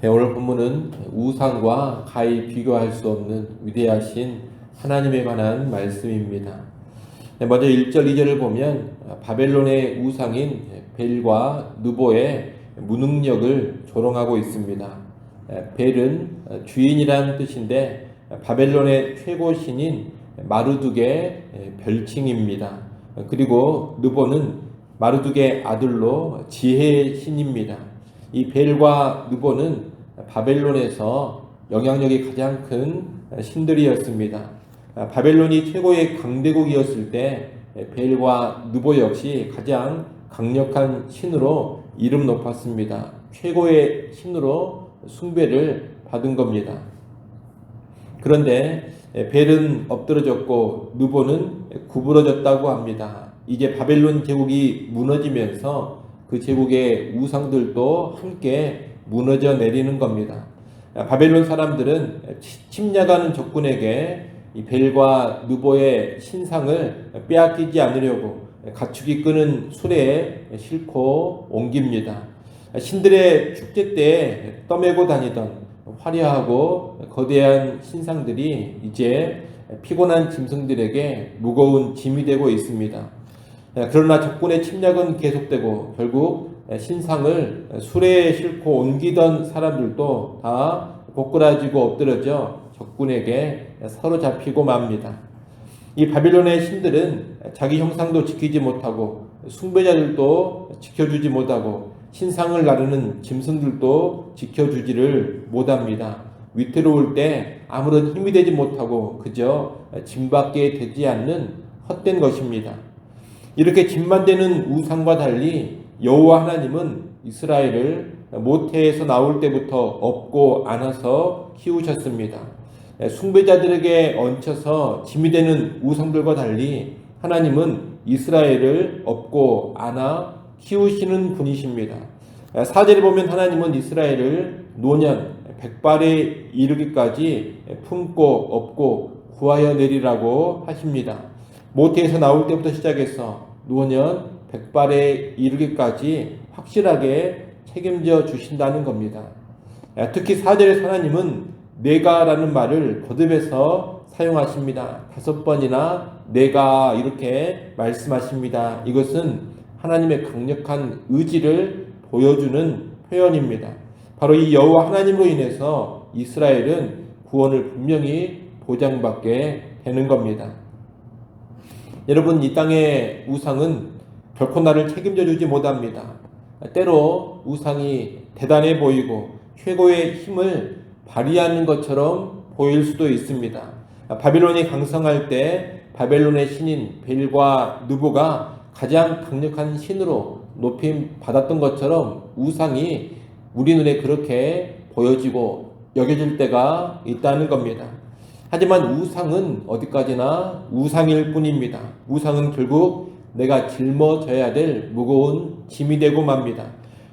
오늘 본문은 우상과 가히 비교할 수 없는 위대하신 하나님에 관한 말씀입니다. 먼저 1절, 2절을 보면 바벨론의 우상인 벨과 느보의 무능력을 조롱하고 있습니다. 벨은 주인이라는 뜻인데 바벨론의 최고 신인 마르둑의 별칭입니다. 그리고 느보는 마르둑의 아들로 지혜의 신입니다. 이 벨과 느보는 바벨론에서 영향력이 가장 큰 신들이었습니다. 바벨론이 최고의 강대국이었을 때 벨과 느보 역시 가장 강력한 신으로 이름 높았습니다. 최고의 신으로 숭배를 받은 겁니다. 그런데 벨은 엎드러졌고 느보는 구부러졌다고 합니다. 이제 바벨론 제국이 무너지면서 그 제국의 우상들도 함께 무너져 내리는 겁니다. 바벨론 사람들은 침략하는 적군에게 이 벨과 느보의 신상을 빼앗기지 않으려고 가축이 끄는 수레에 싣고 옮깁니다. 신들의 축제 때 떠매고 다니던 화려하고 거대한 신상들이 이제 피곤한 짐승들에게 무거운 짐이 되고 있습니다. 그러나 적군의 침략은 계속되고 결국 신상을 수레에 싣고 옮기던 사람들도 다 고꾸라지고 엎드러져 적군에게 사로잡히고 맙니다. 이 바빌론의 신들은 자기 형상도 지키지 못하고 숭배자들도 지켜주지 못하고 신상을 나르는 짐승들도 지켜주지를 못합니다. 위태로울 때 아무런 힘이 되지 못하고 그저 짐밖에 되지 않는 헛된 것입니다. 이렇게 짐만 되는 우상과 달리 여호와 하나님은 이스라엘을 모태에서 나올 때부터 업고 안아서 키우셨습니다. 숭배자들에게 얹혀서 짐이 되는 우상들과 달리 하나님은 이스라엘을 업고 안아 키우시는 분이십니다. 4절에 보면 하나님은 이스라엘을 노년 백발에 이르기까지 품고 업고 구하여 내리라고 하십니다. 모태에서 나올 때부터 시작해서 노년 백발에 이르기까지 확실하게 책임져 주신다는 겁니다. 특히 4절에서 하나님은 내가라는 말을 거듭해서 사용하십니다. 5번이나 내가 이렇게 말씀하십니다. 이것은 하나님의 강력한 의지를 보여주는 표현입니다. 바로 이 여호와 하나님으로 인해서 이스라엘은 구원을 분명히 보장받게 되는 겁니다. 여러분, 이 땅의 우상은 결코 나를 책임져 주지 못합니다. 때로 우상이 대단해 보이고 최고의 힘을 발휘하는 것처럼 보일 수도 있습니다. 바벨론이 강성할 때 바벨론의 신인 벨과 느보가 가장 강력한 신으로 높임 받았던 것처럼 우상이 우리 눈에 그렇게 보여지고 여겨질 때가 있다는 겁니다. 하지만 우상은 어디까지나 우상일 뿐입니다. 우상은 결국 내가 짊어져야 될 무거운 짐이 되고 맙니다.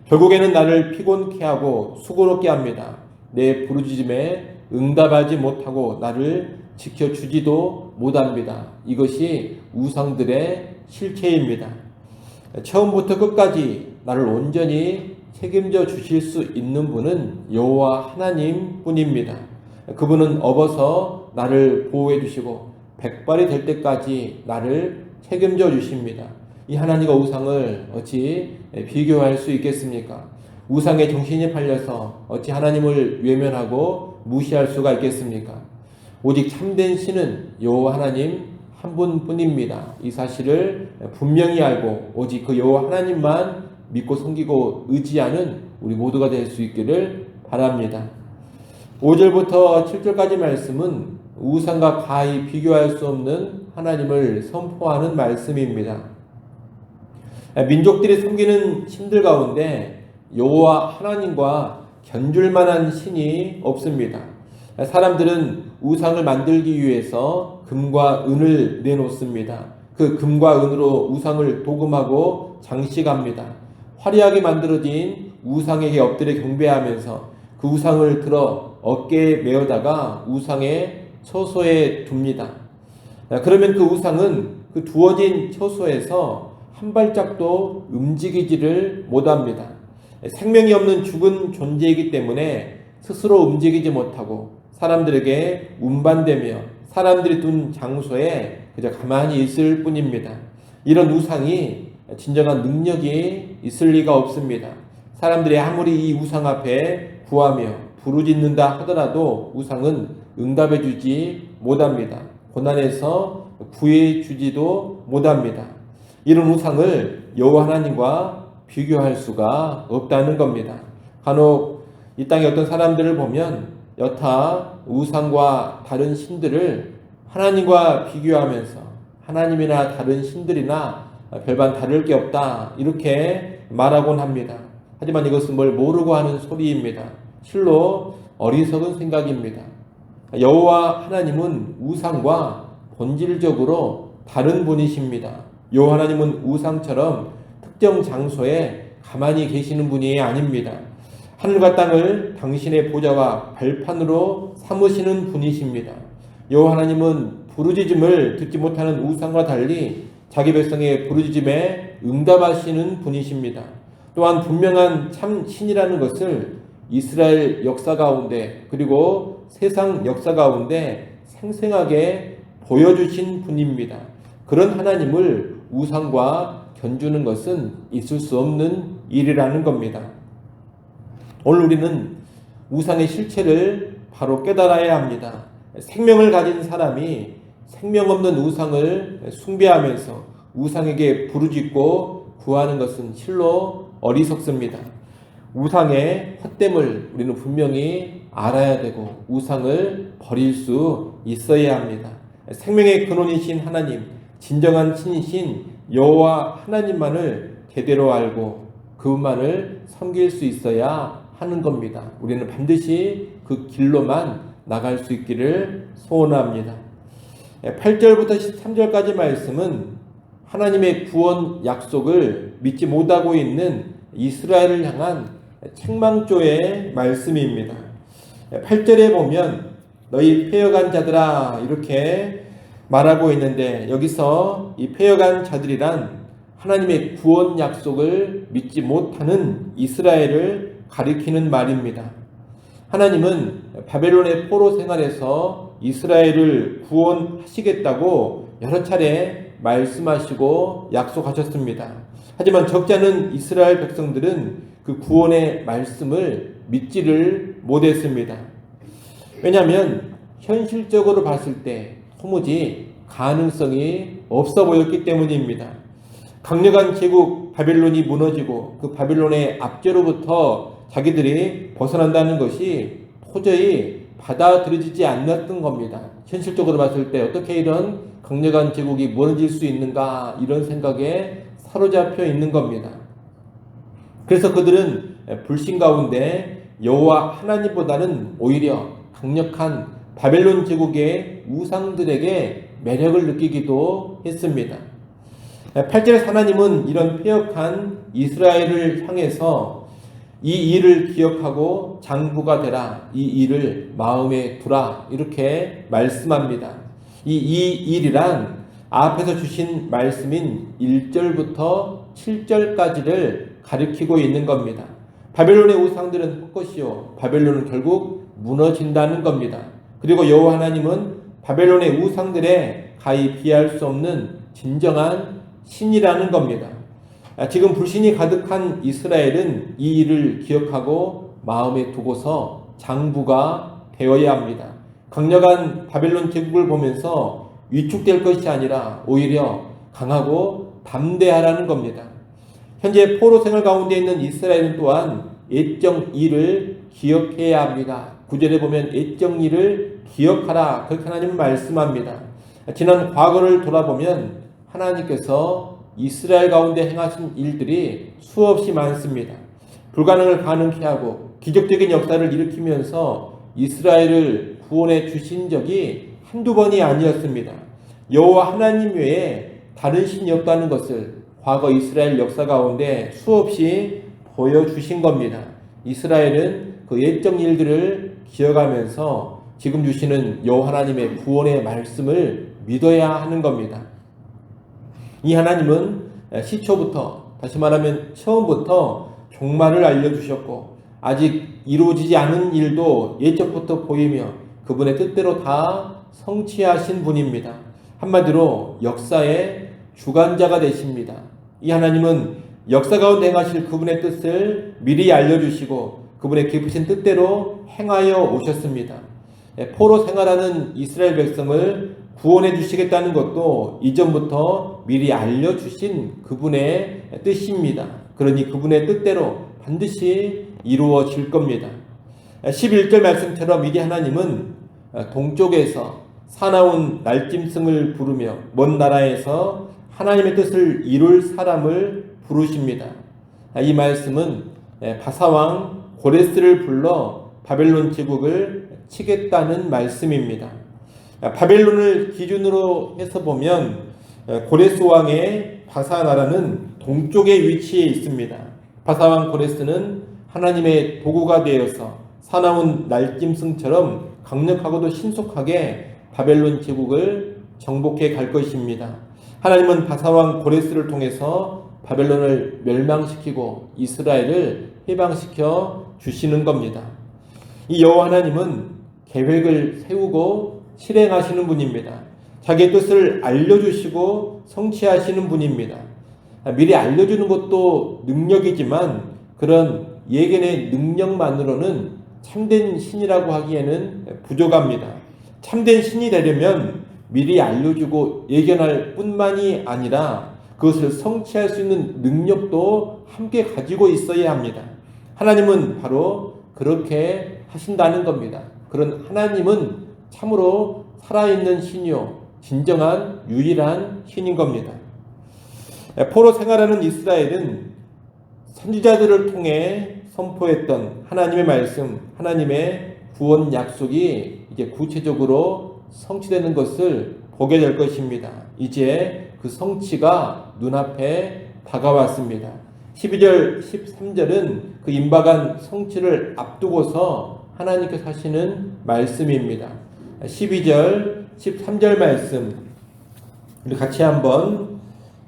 결국에는 나를 피곤케 하고 수고롭게 합니다. 내 부르짖음에 응답하지 못하고 나를 지켜주지도 못합니다. 이것이 우상들의 실체입니다. 처음부터 끝까지 나를 온전히 책임져 주실 수 있는 분은 여호와 하나님 뿐입니다. 그분은 업어서 나를 보호해 주시고 백발이 될 때까지 나를 책임져 주십니다. 이 하나님과 우상을 어찌 비교할 수 있겠습니까? 우상에 정신이 팔려서 어찌 하나님을 외면하고 무시할 수가 있겠습니까? 오직 참된 신은 여호와 하나님 한 분뿐입니다. 이 사실을 분명히 알고 오직 그 여호와 하나님만 믿고 섬기고 의지하는 우리 모두가 될 수 있기를 바랍니다. 5절부터 7절까지 말씀은 우상과 가히 비교할 수 없는 하나님을 선포하는 말씀입니다. 민족들이 섬기는 신들 가운데 여호와 하나님과 견줄 만한 신이 없습니다. 사람들은 우상을 만들기 위해서 금과 은을 내놓습니다. 그 금과 은으로 우상을 도금하고 장식합니다. 화려하게 만들어진 우상에게 엎드려 경배하면서 그 우상을 들어 어깨에 메어다가 우상의 처소에 둡니다. 그러면 그 우상은 그 두어진 처소에서 한 발짝도 움직이지를 못합니다. 생명이 없는 죽은 존재이기 때문에 스스로 움직이지 못하고 사람들에게 운반되며 사람들이 둔 장소에 그저 가만히 있을 뿐입니다. 이런 우상이 진정한 능력이 있을 리가 없습니다. 사람들이 아무리 이 우상 앞에 구하며 부르짖는다 하더라도 우상은 응답해 주지 못합니다. 고난에서 구해 주지도 못합니다. 이런 우상을 여호와 하나님과 비교할 수가 없다는 겁니다. 간혹 이 땅의 어떤 사람들을 보면 여타 우상과 다른 신들을 하나님과 비교하면서 하나님이나 다른 신들이나 별반 다를 게 없다 이렇게 말하곤 합니다. 하지만 이것은 뭘 모르고 하는 소리입니다. 실로 어리석은 생각입니다. 여호와 하나님은 우상과 본질적으로 다른 분이십니다. 여호와 하나님은 우상처럼 특정 장소에 가만히 계시는 분이 아닙니다. 하늘과 땅을 당신의 보좌와 발판으로 삼으시는 분이십니다. 여호와 하나님은 부르짖음을 듣지 못하는 우상과 달리 자기 백성의 부르짖음에 응답하시는 분이십니다. 또한 분명한 참 신이라는 것을 이스라엘 역사 가운데 그리고 세상 역사 가운데 생생하게 보여주신 분입니다. 그런 하나님을 우상과 견주는 것은 있을 수 없는 일이라는 겁니다. 오늘 우리는 우상의 실체를 바로 깨달아야 합니다. 생명을 가진 사람이 생명 없는 우상을 숭배하면서 우상에게 부르짖고 구하는 것은 실로 어리석습니다. 우상의 헛됨을 우리는 분명히 알아야 되고 우상을 버릴 수 있어야 합니다. 생명의 근원이신 하나님, 진정한 신이신 여호와 하나님만을 제대로 알고 그분만을 섬길 수 있어야 하는 겁니다. 우리는 반드시 그 길로만 나갈 수 있기를 소원합니다. 8절부터 13절까지 말씀은 하나님의 구원 약속을 믿지 못하고 있는 이스라엘을 향한 책망조의 말씀입니다. 8절에 보면 너희 패역한 자들아 이렇게 말하고 있는데 여기서 이 패역한 자들이란 하나님의 구원 약속을 믿지 못하는 이스라엘을 가리키는 말입니다. 하나님은 바벨론의 포로 생활에서 이스라엘을 구원하시겠다고 여러 차례 말씀하시고 약속하셨습니다. 하지만 적지 않은 이스라엘 백성들은 그 구원의 말씀을 믿지를 못했습니다. 왜냐하면 현실적으로 봤을 때 도무지 가능성이 없어 보였기 때문입니다. 강력한 제국 바벨론이 무너지고 그 바벨론의 압제로부터 자기들이 벗어난다는 것이 도저히 받아들여지지 않았던 겁니다. 현실적으로 봤을 때 어떻게 이런 강력한 제국이 무너질 수 있는가 이런 생각에 사로잡혀 있는 겁니다. 그래서 그들은 불신 가운데 여호와 하나님보다는 오히려 강력한 바벨론 제국의 우상들에게 매력을 느끼기도 했습니다. 8절에서 하나님은 이런 패역한 이스라엘을 향해서 이 일을 기억하고 장부가 되라, 이 일을 마음에 두라 이렇게 말씀합니다. 이 일이란 앞에서 주신 말씀인 1절부터 7절까지를 가리키고 있는 겁니다. 바벨론의 우상들은 헛것이요 바벨론은 결국 무너진다는 겁니다. 그리고 여호와 하나님은 바벨론의 우상들에 가히 비할 수 없는 진정한 신이라는 겁니다. 지금 불신이 가득한 이스라엘은 이 일을 기억하고 마음에 두고서 장부가 되어야 합니다. 강력한 바벨론 제국을 보면서 위축될 것이 아니라 오히려 강하고 담대하라는 겁니다. 현재 포로 생활 가운데 있는 이스라엘은 또한 애정 일을 기억해야 합니다. 9절에 보면 애정 일을 기억하라 그렇게 하나님은 말씀합니다. 지난 과거를 돌아보면 하나님께서 이스라엘 가운데 행하신 일들이 수없이 많습니다. 불가능을 가능케 하고 기적적인 역사를 일으키면서 이스라엘을 구원해 주신 적이 한두 번이 아니었습니다. 여호와 하나님 외에 다른 신이 없다는 것을 과거 이스라엘 역사 가운데 수없이 보여주신 겁니다. 이스라엘은 그 옛적 일들을 기억하면서 지금 주시는 여호와 하나님의 구원의 말씀을 믿어야 하는 겁니다. 이 하나님은 시초부터 다시 말하면 처음부터 종말을 알려주셨고 아직 이루어지지 않은 일도 예적부터 보이며 그분의 뜻대로 다 성취하신 분입니다. 한마디로 역사의 주관자가 되십니다. 이 하나님은 역사 가운데 행하실 그분의 뜻을 미리 알려주시고 그분의 깊으신 뜻대로 행하여 오셨습니다. 포로 생활하는 이스라엘 백성을 구원해 주시겠다는 것도 이전부터 미리 알려주신 그분의 뜻입니다. 그러니 그분의 뜻대로 반드시 이루어질 겁니다. 11절 말씀처럼 미리 하나님은 동쪽에서 사나운 날짐승을 부르며 먼 나라에서 하나님의 뜻을 이룰 사람을 부르십니다. 이 말씀은 바사왕 고레스를 불러 바벨론 제국을 치겠다는 말씀입니다. 바벨론을 기준으로 해서 보면 고레스 왕의 바사 나라는 동쪽에 위치해 있습니다. 바사 왕 고레스는 하나님의 도구가 되어서 사나운 날짐승처럼 강력하고도 신속하게 바벨론 제국을 정복해 갈 것입니다. 하나님은 바사 왕 고레스를 통해서 바벨론을 멸망시키고 이스라엘을 해방시켜 주시는 겁니다. 이 여호와 하나님은 계획을 세우고 실행하시는 분입니다. 자기의 뜻을 알려주시고 성취하시는 분입니다. 미리 알려주는 것도 능력이지만 그런 예견의 능력만으로는 참된 신이라고 하기에는 부족합니다. 참된 신이 되려면 미리 알려주고 예견할 뿐만이 아니라 그것을 성취할 수 있는 능력도 함께 가지고 있어야 합니다. 하나님은 바로 그렇게 하신다는 겁니다. 그런 하나님은 참으로 살아있는 신이요 진정한 유일한 신인 겁니다. 포로 생활하는 이스라엘은 선지자들을 통해 선포했던 하나님의 말씀, 하나님의 구원 약속이 이제 구체적으로 성취되는 것을 보게 될 것입니다. 이제 그 성취가 눈앞에 다가왔습니다. 12절, 13절은 그 임박한 성취를 앞두고서 하나님께서 하시는 말씀입니다. 12절, 13절 말씀 우리 같이 한번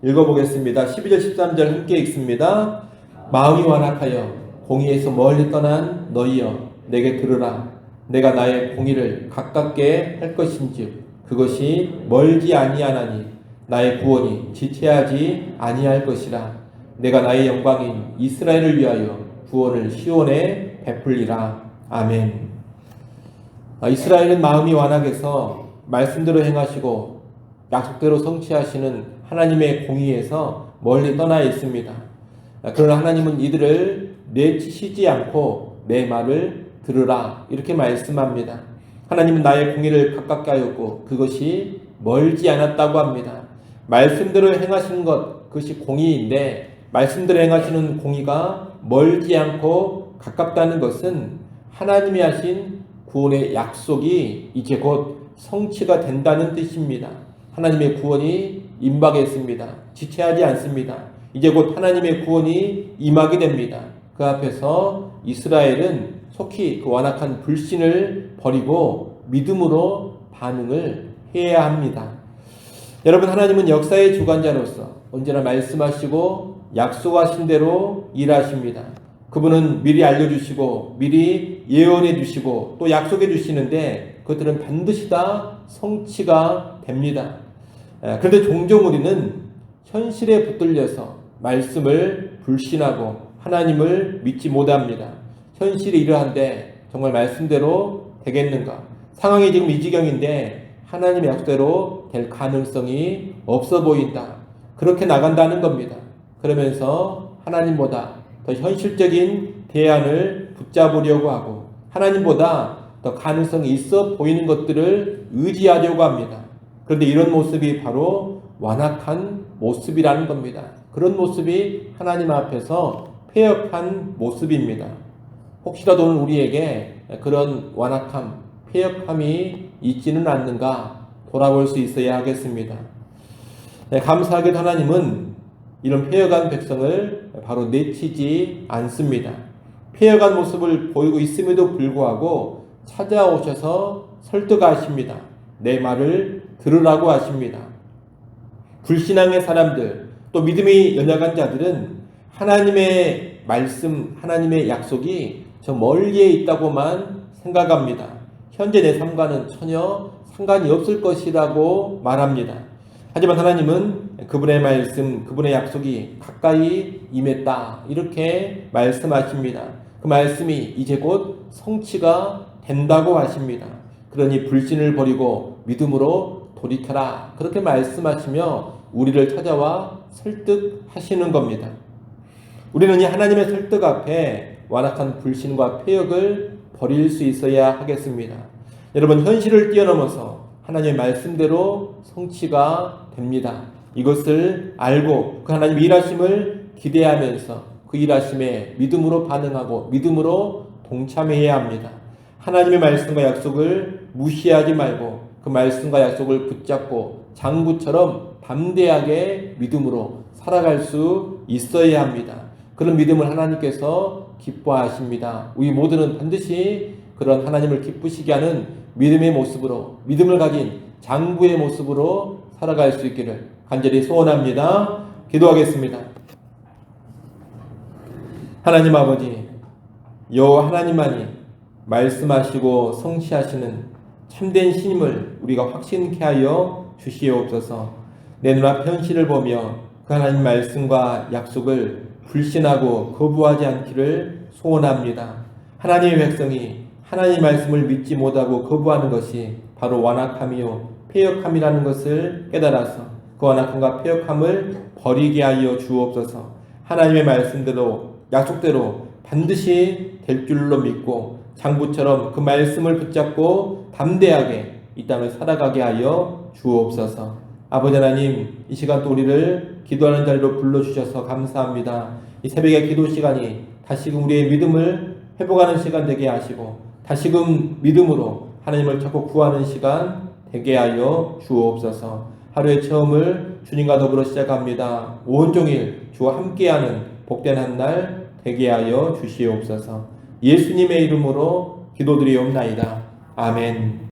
읽어보겠습니다. 12절, 13절 함께 읽습니다. 마음이 완악하여 공의에서 멀리 떠난 너희여 내게 들으라. 내가 나의 공의를 가깝게 할 것인즉 그것이 멀지 아니하나니 나의 구원이 지체하지 아니할 것이라. 내가 나의 영광인 이스라엘을 위하여 구원을 시온에 베풀리라. 아멘. 이스라엘은 마음이 완악해서 말씀대로 행하시고 약속대로 성취하시는 하나님의 공의에서 멀리 떠나 있습니다. 그러나 하나님은 이들을 내치시지 않고 내 말을 들으라 이렇게 말씀합니다. 하나님은 나의 공의를 가깝게 하였고 그것이 멀지 않았다고 합니다. 말씀대로 행하시는 것 그것이 공의인데 말씀대로 행하시는 공의가 멀지 않고 가깝다는 것은 하나님이 하신 구원의 약속이 이제 곧 성취가 된다는 뜻입니다. 하나님의 구원이 임박했습니다. 지체하지 않습니다. 이제 곧 하나님의 구원이 임하게 됩니다. 그 앞에서 이스라엘은 속히 그 완악한 불신을 버리고 믿음으로 반응을 해야 합니다. 여러분, 하나님은 역사의 주관자로서 언제나 말씀하시고 약속하신 대로 일하십니다. 그분은 미리 알려주시고 미리 예언해 주시고 또 약속해 주시는데 그것들은 반드시 다 성취가 됩니다. 그런데 종종 우리는 현실에 붙들려서 말씀을 불신하고 하나님을 믿지 못합니다. 현실이 이러한데 정말 말씀대로 되겠는가? 상황이 지금 이 지경인데 하나님의 약속대로 될 가능성이 없어 보인다. 그렇게 나간다는 겁니다. 그러면서 하나님보다 더 현실적인 대안을 붙잡으려고 하고 하나님보다 더 가능성이 있어 보이는 것들을 의지하려고 합니다. 그런데 이런 모습이 바로 완악한 모습이라는 겁니다. 그런 모습이 하나님 앞에서 패역한 모습입니다. 혹시라도 오늘 우리에게 그런 완악함, 패역함이 있지는 않는가 돌아볼 수 있어야 하겠습니다. 감사하게도 하나님은 이런 패역한 백성을 바로 내치지 않습니다. 패역한 모습을 보이고 있음에도 불구하고 찾아오셔서 설득하십니다. 내 말을 들으라고 하십니다. 불신앙의 사람들, 또 믿음이 연약한 자들은 하나님의 말씀, 하나님의 약속이 저 멀리에 있다고만 생각합니다. 현재 내 삶과는 전혀 상관이 없을 것이라고 말합니다. 하지만 하나님은 그분의 말씀, 그분의 약속이 가까이 임했다, 이렇게 말씀하십니다. 그 말씀이 이제 곧 성취가 된다고 하십니다. 그러니 불신을 버리고 믿음으로 돌이켜라, 그렇게 말씀하시며 우리를 찾아와 설득하시는 겁니다. 우리는 이 하나님의 설득 앞에 완악한 불신과 폐역을 버릴 수 있어야 하겠습니다. 여러분, 현실을 뛰어넘어서 하나님의 말씀대로 성취가 됩니다. 이것을 알고 그 하나님의 일하심을 기대하면서 그 일하심에 믿음으로 반응하고 믿음으로 동참해야 합니다. 하나님의 말씀과 약속을 무시하지 말고 그 말씀과 약속을 붙잡고 장구처럼 담대하게 믿음으로 살아갈 수 있어야 합니다. 그런 믿음을 하나님께서 기뻐하십니다. 우리 모두는 반드시 그런 하나님을 기쁘시게 하는 믿음의 모습으로, 믿음을 가진 장구의 모습으로 살아갈 수 있기를 간절히 소원합니다. 기도하겠습니다. 하나님 아버지, 여호와 하나님만이 말씀하시고 성취하시는 참된 신임을 우리가 확신케 하여 주시옵소서. 내 눈앞 현실을 보며 그 하나님 말씀과 약속을 불신하고 거부하지 않기를 소원합니다. 하나님의 백성이 하나님의 말씀을 믿지 못하고 거부하는 것이 바로 완악함이요 패역함이라는 것을 깨달아서 그 완악함과 패역함을 버리게 하여 주옵소서. 하나님의 말씀대로 약속대로 반드시 될 줄로 믿고 장부처럼 그 말씀을 붙잡고 담대하게 이 땅을 살아가게 하여 주옵소서. 아버지 하나님, 이 시간 또 우리를 기도하는 자리로 불러주셔서 감사합니다. 이 새벽의 기도 시간이 다시금 우리의 믿음을 회복하는 시간 되게 하시고 다시금 믿음으로 하나님을 찾고 구하는 시간 되게 하여 주옵소서. 하루의 처음을 주님과 더불어 시작합니다. 온종일 주와 함께하는 복된 한 날 되게 하여 주시옵소서. 예수님의 이름으로 기도드리옵나이다. 아멘.